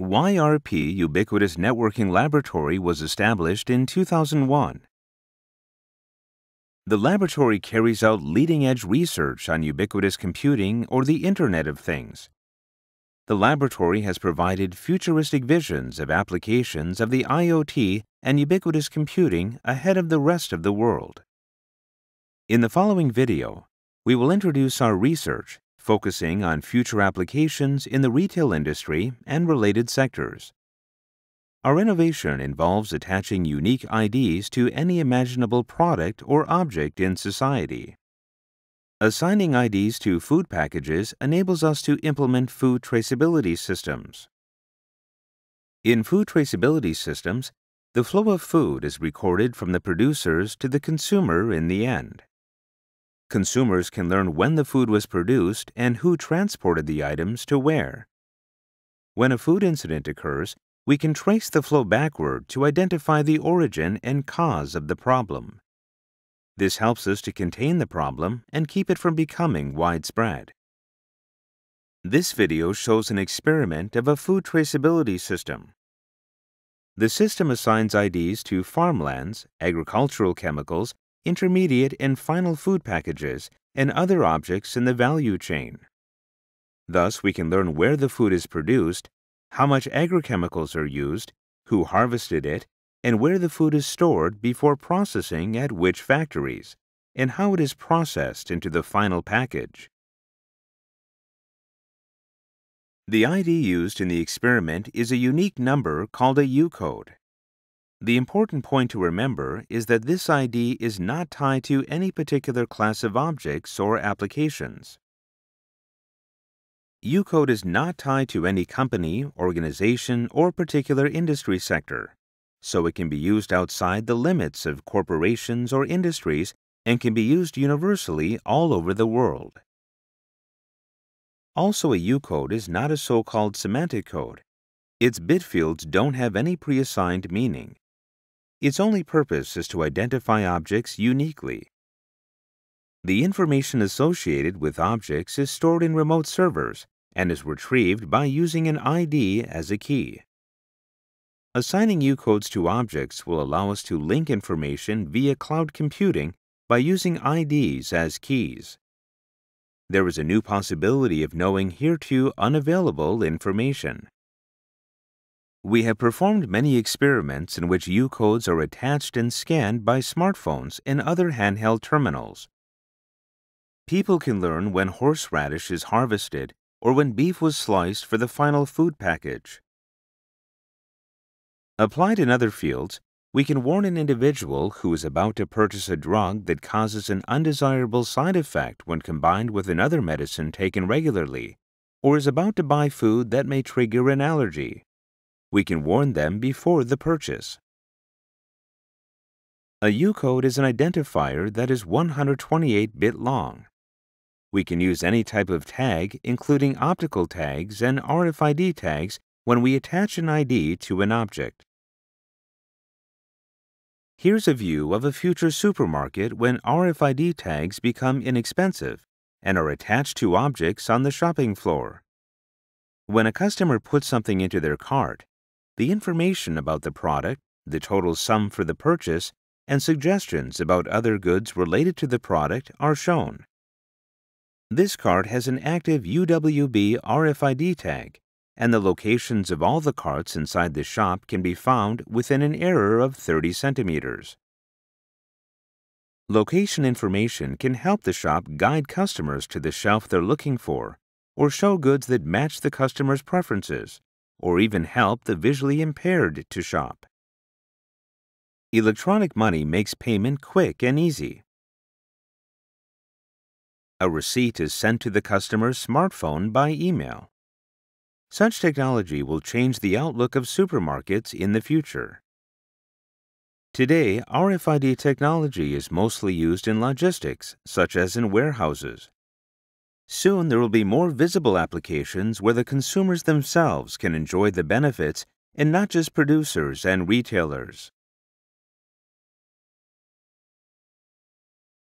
YRP Ubiquitous Networking Laboratory was established in 2001. The laboratory carries out leading-edge research on ubiquitous computing or the Internet of Things. The laboratory has provided futuristic visions of applications of the IoT and ubiquitous computing ahead of the rest of the world. In the following video, we will introduce our research, focusing on future applications in the retail industry and related sectors. Our innovation involves attaching unique IDs to any imaginable product or object in society. Assigning IDs to food packages enables us to implement food traceability systems. In food traceability systems, the flow of food is recorded from the producers to the consumer in the end. Consumers can learn when the food was produced and who transported the items to where. When a food incident occurs, we can trace the flow backward to identify the origin and cause of the problem. This helps us to contain the problem and keep it from becoming widespread. This video shows an experiment of a food traceability system. The system assigns IDs to farmlands, agricultural chemicals, intermediate and final food packages, and other objects in the value chain. Thus, we can learn where the food is produced, how much agrochemicals are used, who harvested it, and where the food is stored before processing at which factories, and how it is processed into the final package. The ID used in the experiment is a unique number called a U code. The important point to remember is that this ID is not tied to any particular class of objects or applications. U code is not tied to any company, organization, or particular industry sector, so it can be used outside the limits of corporations or industries and can be used universally all over the world. Also, a U code is not a so-called semantic code. Its bit fields don't have any pre-assigned meaning. Its only purpose is to identify objects uniquely. The information associated with objects is stored in remote servers and is retrieved by using an ID as a key. Assigning U codes to objects will allow us to link information via cloud computing by using IDs as keys. There is a new possibility of knowing hereto unavailable information. We have performed many experiments in which U codes are attached and scanned by smartphones and other handheld terminals. People can learn when horseradish is harvested or when beef was sliced for the final food package. Applied in other fields, we can warn an individual who is about to purchase a drug that causes an undesirable side effect when combined with another medicine taken regularly, or is about to buy food that may trigger an allergy. We can warn them before the purchase. A U code is an identifier that is 128-bit long. We can use any type of tag, including optical tags and RFID tags, when we attach an ID to an object. Here's a view of a future supermarket when RFID tags become inexpensive and are attached to objects on the shopping floor. When a customer puts something into their cart, the information about the product, the total sum for the purchase, and suggestions about other goods related to the product are shown. This cart has an active UWB RFID tag, and the locations of all the carts inside the shop can be found within an error of 30 centimeters. Location information can help the shop guide customers to the shelf they're looking for, or show goods that match the customer's preferences, or even help the visually impaired to shop. Electronic money makes payment quick and easy. A receipt is sent to the customer's smartphone by email. Such technology will change the outlook of supermarkets in the future. Today, RFID technology is mostly used in logistics, such as in warehouses. Soon, there will be more visible applications where the consumers themselves can enjoy the benefits and not just producers and retailers.